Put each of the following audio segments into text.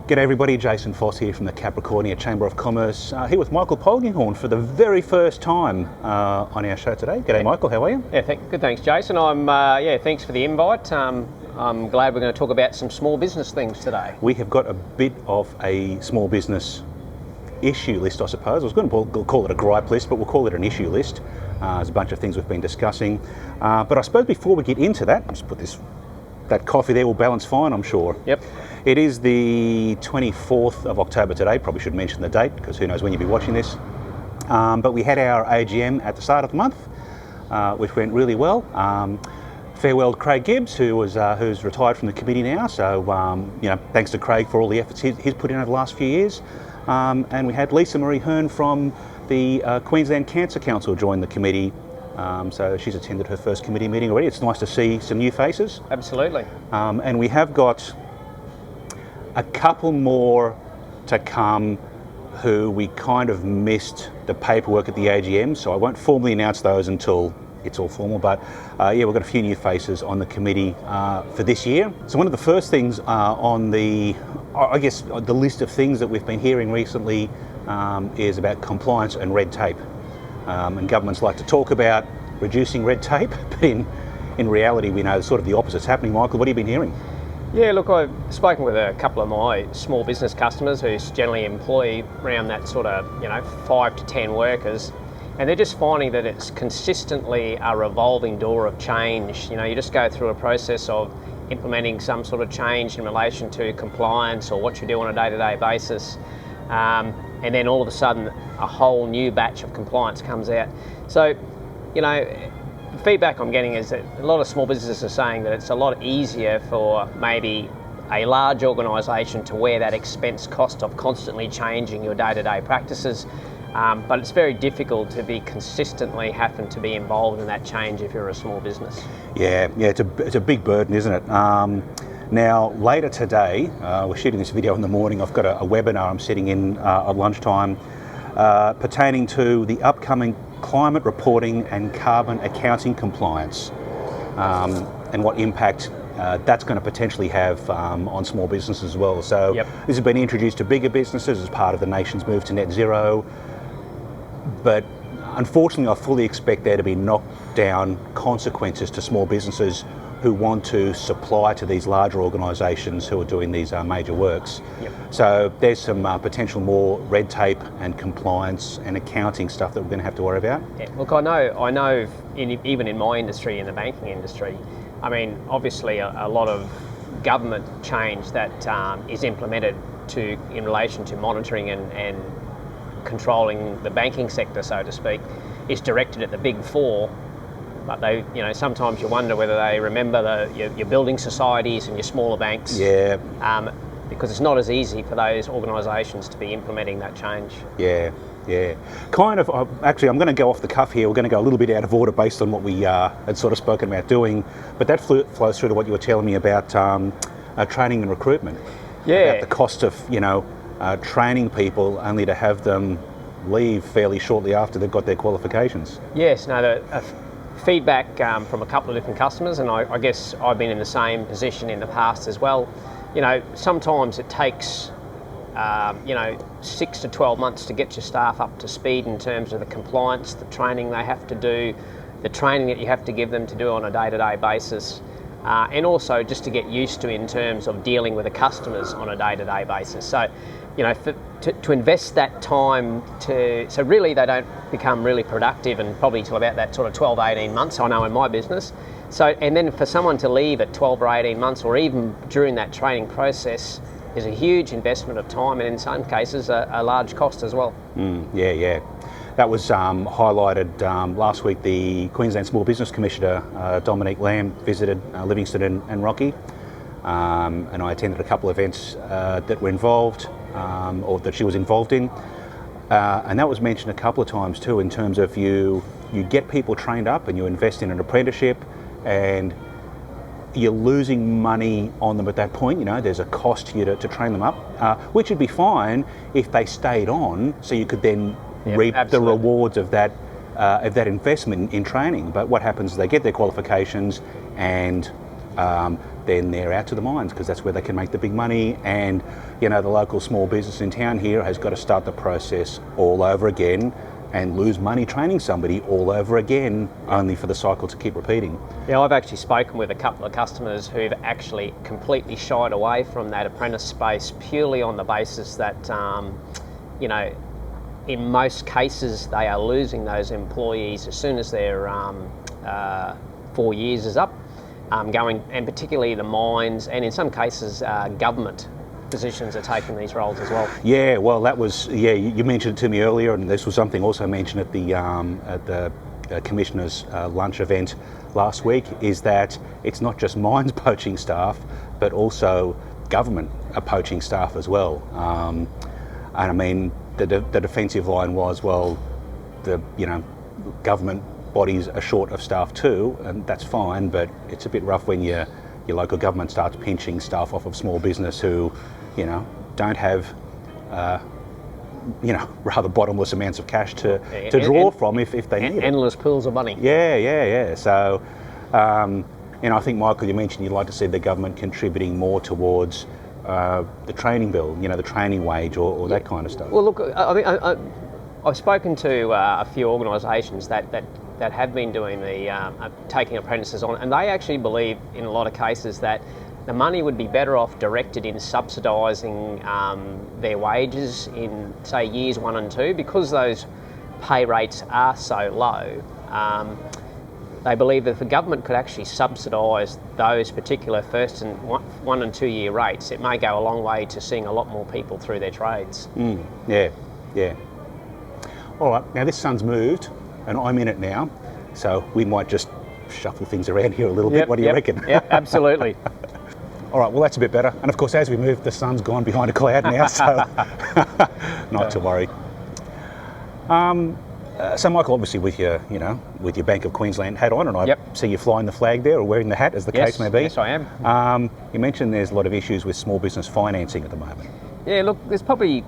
G'day everybody, Jason Foss here from the Capricornia Chamber of Commerce, here with Michael Polkinghorne for the very first time on our show today. G'day Michael, how are you? Yeah, good, thanks Jason. Thanks for the invite. I'm glad we're going to talk about some small business things today. We have got a bit of a small business issue list, I suppose. I was going to call it a gripe list, but we'll call it an issue list. There's a bunch of things we've been discussing. But I suppose before we get into that, I'll just put that coffee there will balance fine, I'm sure. Yep. It is the 24th of October today. Probably should mention the date because who knows when you'll be watching this. But we had our AGM at the start of the month, which went really well. Farewell to Craig Gibbs, who's retired from the committee now. So thanks to Craig for all the efforts he's put in over the last few years. And we had Lisa Marie Hearn from the Queensland Cancer Council join the committee. So she's attended her first committee meeting already. It's nice to see some new faces. Absolutely. And we have got a couple more to come who we kind of missed the paperwork at the AGM, so I won't formally announce those until it's all formal, but we've got a few new faces on the committee for this year. So one of the first things on the list of things that we've been hearing recently is about compliance and red tape. And governments like to talk about reducing red tape, but in reality we know sort of the opposite's happening. Michael, what have you been hearing? Yeah, look, I've spoken with a couple of my small business customers who generally employ around that sort of 5 to 10 workers, and they're just finding that it's consistently a revolving door of change. You just go through a process of implementing some sort of change in relation to compliance or what you do on a day-to-day basis, and then all of a sudden a whole new batch of compliance comes out. So, the feedback I'm getting is that a lot of small businesses are saying that it's a lot easier for maybe a large organisation to wear that expense cost of constantly changing your day-to-day practices, but it's very difficult to be consistently having to be involved in that change if you're a small business. Yeah, it's a big burden, isn't it? Now, later today, we're shooting this video in the morning, I've got a webinar I'm sitting in at lunchtime pertaining to the upcoming climate reporting and carbon accounting compliance and what impact that's going to potentially have on small businesses as well. So This has been introduced to bigger businesses as part of the nation's move to net zero, but unfortunately I fully expect there to be knockdown consequences to small businesses who want to supply to these larger organisations who are doing these major works. So there's some potential more red tape and compliance and accounting stuff that we're going to have to worry about. Yeah. Look, I know even in my industry, in the banking industry, I mean, obviously a lot of government change that is implemented in relation to monitoring and controlling the banking sector, so to speak, is directed at the big four. But they, sometimes you wonder whether they remember your building societies and your smaller banks. Yeah. Because it's not as easy for those organisations to be implementing that change. Yeah. Kind of. Actually, I'm going to go off the cuff here. We're going to go a little bit out of order based on what we had sort of spoken about doing. But that flows through to what you were telling me about training and recruitment. Yeah. About the cost of training people only to have them leave fairly shortly after they've got their qualifications. Yes. No. The feedback from a couple of different customers, and I guess I've been in the same position in the past as well. Sometimes it takes 6 to 12 months to get your staff up to speed in terms of the compliance, the training they have to do, the training that you have to give them to do on a day-to-day basis, and also just to get used to in terms of dealing with the customers on a day-to-day basis. So, to invest that time so really they don't become really productive and probably till about that sort of 12, 18 months, I know in my business. So, and then for someone to leave at 12 or 18 months or even during that training process is a huge investment of time and in some cases a large cost as well. Yeah. That was highlighted last week. The Queensland Small Business Commissioner, Dominique Lamb, visited Livingston and Rocky, and I attended a couple of events that were involved, or that she was involved in, and that was mentioned a couple of times too, in terms of you get people trained up and you invest in an apprenticeship and you're losing money on them at that point. There's a cost to you to train them up, which would be fine if they stayed on, so you could then reap the rewards of that investment in training. But what happens is they get their qualifications and then they're out to the mines because that's where they can make the big money. And you know, the local small business in town here has got to start the process all over again and lose money training somebody all over again, only for the cycle to keep repeating. Yeah, I've actually spoken with a couple of customers who've actually completely shied away from that apprentice space purely on the basis that, you know, in most cases they are losing those employees as soon as their 4 years is up, and particularly the mines, and in some cases government positions are taking these roles as well. Yeah, well, that was, yeah, you mentioned it to me earlier, and this was something also mentioned at the Commissioner's lunch event last week, is that it's not just mines poaching staff, but also government are poaching staff as well. And I mean, the defensive line was, well, the government bodies are short of staff too, and that's fine, but it's a bit rough when your local government starts pinching staff off of small business who, don't have, rather bottomless amounts of cash to draw from if they need it. Endless pools of money. Yeah. So, I think, Michael, you mentioned you'd like to see the government contributing more towards the training bill, the training wage or that kind of stuff. Well, look, I've spoken to a few organisations that have been doing the taking apprentices on, and they actually believe in a lot of cases that the money would be better off directed in subsidising their wages in, say, years 1 and 2, because those pay rates are so low. They believe that if the government could actually subsidise those particular first and 1 and 2 year rates, it may go a long way to seeing a lot more people through their trades. Yeah. All right, now this sun's moved and I'm in it now, so we might just shuffle things around here a little bit. What do you reckon? Yeah, absolutely. All right, well, that's a bit better. And of course, as we move, the sun's gone behind a cloud now, so not to worry. So, Michael, obviously with your Bank of Queensland hat on, and I see you flying the flag there or wearing the hat, as the case may be. Yes, I am. You mentioned there's a lot of issues with small business financing at the moment. Yeah, look, there's probably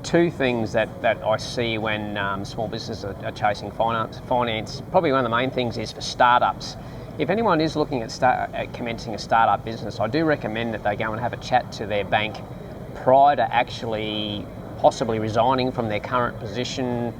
two things that I see when small businesses are chasing finance. Probably one of the main things is for startups. If anyone is looking at commencing a startup business, I do recommend that they go and have a chat to their bank prior to actually possibly resigning from their current position,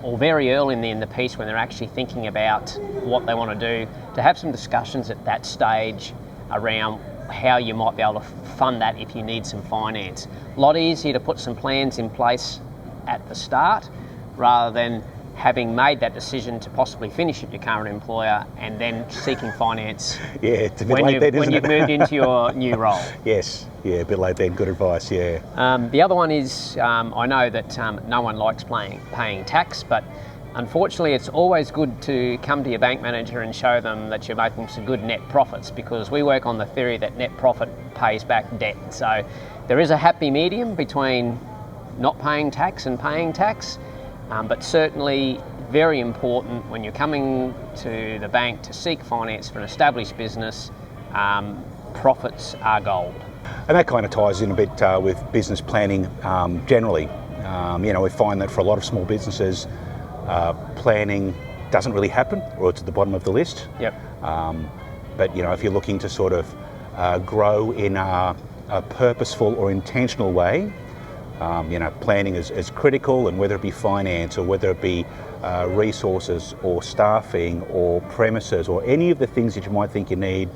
or very early in the piece when they're actually thinking about what they want to do, to have some discussions at that stage around how you might be able to fund that if you need some finance. A lot easier to put some plans in place at the start rather than having made that decision to possibly finish at your current employer and then seeking finance it's a bit late then, when you've moved into your new role. Yes, a bit late then. Good advice, yeah. The other one is, I know that no one likes paying tax, but unfortunately it's always good to come to your bank manager and show them that you're making some good net profits, because we work on the theory that net profit pays back debt. So there is a happy medium between not paying tax and paying tax. But certainly very important when you're coming to the bank to seek finance for an established business, profits are gold. And that kind of ties in a bit with business planning generally. We find that for a lot of small businesses, planning doesn't really happen, or it's at the bottom of the list. Yep. But if you're looking to sort of grow in a purposeful or intentional way, planning is critical, and whether it be finance or whether it be resources or staffing or premises or any of the things that you might think you need,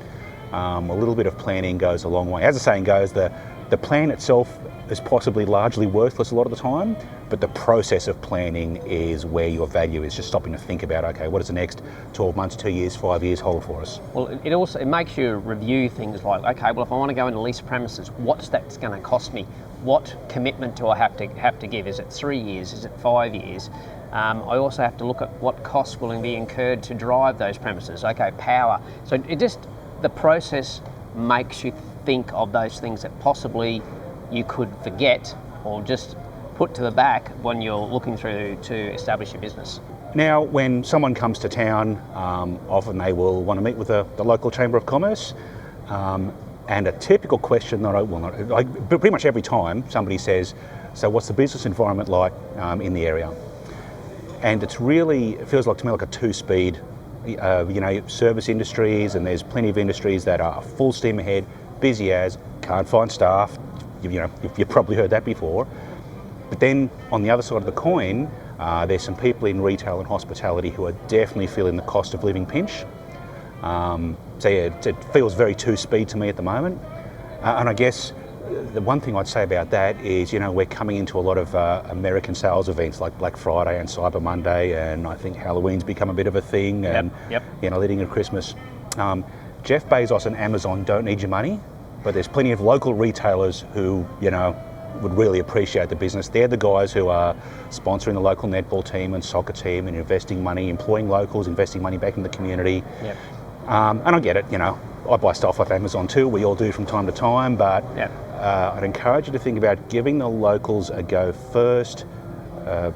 a little bit of planning goes a long way. As the saying goes, the plan itself is possibly largely worthless a lot of the time, but the process of planning is where your value is, just stopping to think about, okay, what does the next 12 months, 2 years, 5 years hold for us? Well, it makes you review things like, okay, well, if I want to go into lease premises, what's that going to cost me? What commitment do I have to give? Is it 3 years? Is it 5 years? I also have to look at what costs will be incurred to drive those premises. Okay, power. So the process makes you think of those things that possibly you could forget or just put to the back when you're looking through to establish your business. Now, when someone comes to town, often they will want to meet with the local Chamber of Commerce. And a typical question that pretty much every time somebody says, so what's the business environment like in the area? And it feels like to me like a two-speed service industries, and there's plenty of industries that are full steam ahead, busy as, can't find staff. You've probably heard that before. But then on the other side of the coin, there's some people in retail and hospitality who are definitely feeling the cost of living pinch. It feels very two-speed to me at the moment. And I guess the one thing I'd say about that is, we're coming into a lot of American sales events like Black Friday and Cyber Monday, and I think Halloween's become a bit of a thing, and leading into Christmas. Jeff Bezos and Amazon don't need your money, but there's plenty of local retailers who, would really appreciate the business. They're the guys who are sponsoring the local netball team and soccer team and investing money, employing locals, investing money back in the community. Yep. And I get it, I buy stuff off Amazon too, we all do from time to time, but I'd encourage you to think about giving the locals a go first,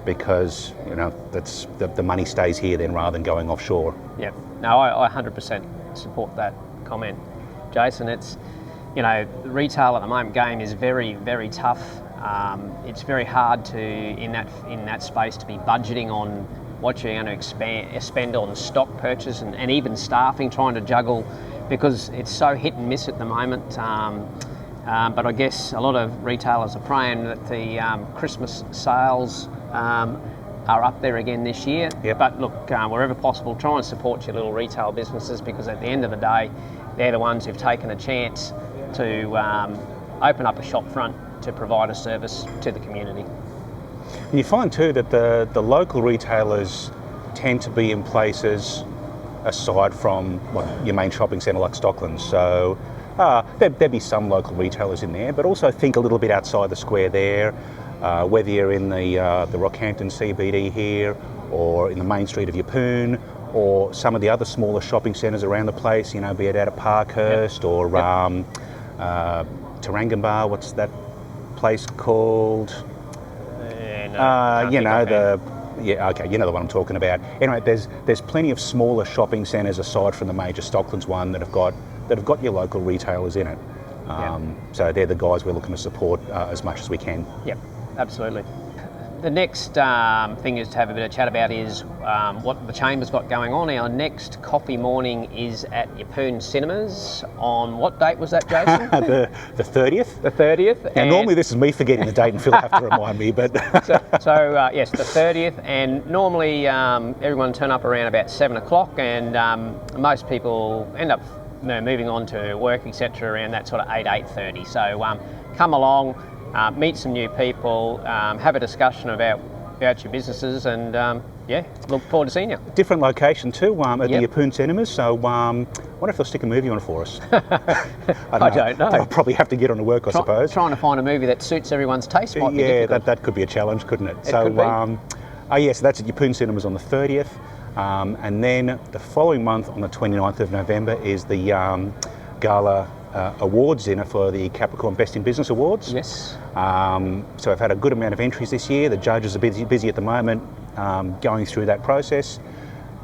because, that's the money stays here then rather than going offshore. Yeah, no, I 100% support that comment, Jason. It's, retail at the moment game is very, very tough. It's very hard to, in that space, to be budgeting on what you're going to spend on stock purchase and even staffing, trying to juggle, because it's so hit and miss at the moment. But I guess a lot of retailers are praying that the Christmas sales are up there again this year. Yep. But look, wherever possible, try and support your little retail businesses, because at the end of the day, they're the ones who've taken a chance to open up a shop front to provide a service to the community. And you find too that the local retailers tend to be in places aside from your main shopping centre like Stocklands. So there'd be some local retailers in there, but also think a little bit outside the square there, whether you're in the Rockhampton CBD here, or in the main street of Yeppoon, or some of the other smaller shopping centres around the place, be it out at Parkhurst or Tarangambar, what's that place called? You know the one I'm talking about. Anyway, there's plenty of smaller shopping centres aside from the major Stocklands one that have got your local retailers in it. So they're the guys we're looking to support as much as we can. Yep, absolutely. The next thing is to have a bit of chat about is what the Chamber's got going on. Our next coffee morning is at Yeppoon Cinemas on what date was that, Jason? the 30th. The 30th. And normally this is me forgetting the date, and Phil have to remind me. But yes, the 30th. And normally everyone turn up around about 7 o'clock, and most people end up moving on to work, etc., around that sort of 8:30. So come along. Meet some new people, have a discussion about your businesses, and look forward to seeing you. Different location too, at the Yeppoon Cinemas, so I wonder if they'll stick a movie on for us. I don't know. They'll probably have to get on to work, I suppose. Trying to find a movie that suits everyone's taste might be difficult. that could be a challenge, couldn't it? So that's at Yeppoon Cinemas on the 30th, and then the following month on the 29th of November is the Gala awards dinner for the Capricorn Best in Business Awards. Yes. So I've had a good amount of entries this year. The judges are busy at the moment going through that process,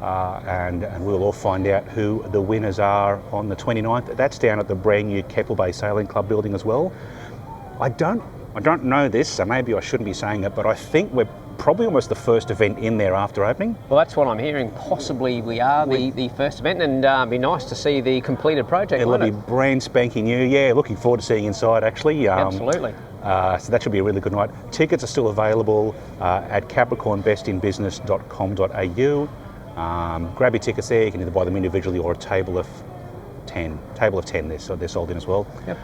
and we'll all find out who the winners are on the 29th. That's down at the brand new Keppel Bay Sailing Club building as well. I don't know this, so maybe I shouldn't be saying it, but I think we're probably almost the first event in there after opening. Well, that's what I'm hearing. Possibly we are the first event, and it'd be nice to see the completed project. It'll be brand spanking new. Yeah, looking forward to seeing inside actually. Absolutely. So that should be a really good night. Tickets are still available at capricornbestinbusiness.com.au. Grab your tickets there. You can either buy them individually or a table of 10. Table of 10, they're sold in as well. Yep.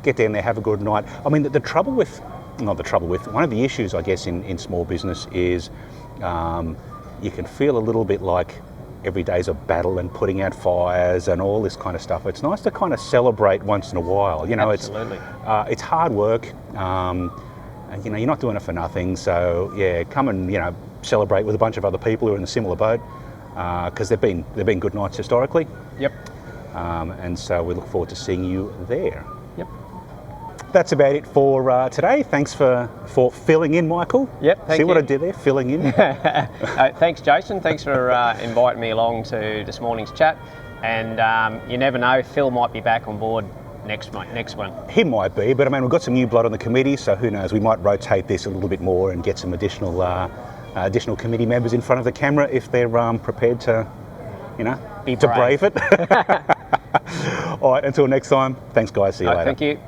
Get down there, have a good night. I mean, one of the issues, I guess, in small business is you can feel a little bit like every day's a battle and putting out fires and all this kind of stuff. It's nice to kind of celebrate once in a while. Absolutely. It's hard work, and you're not doing it for nothing. So come and celebrate with a bunch of other people who are in a similar boat, because they've been good nights historically. Yep. And so we look forward to seeing you there. Yep. That's about it for today. Thanks for filling in, Michael. Yep, thank you. See what I did there, filling in? Thanks, Jason. Thanks for inviting me along to this morning's chat. And you never know, Phil might be back on board next one. He might be, but I mean, we've got some new blood on the committee, so who knows? We might rotate this a little bit more and get some additional committee members in front of the camera if they're prepared to you know, Be to brave. brave it. All right, until next time, thanks guys, see you later. Thank you.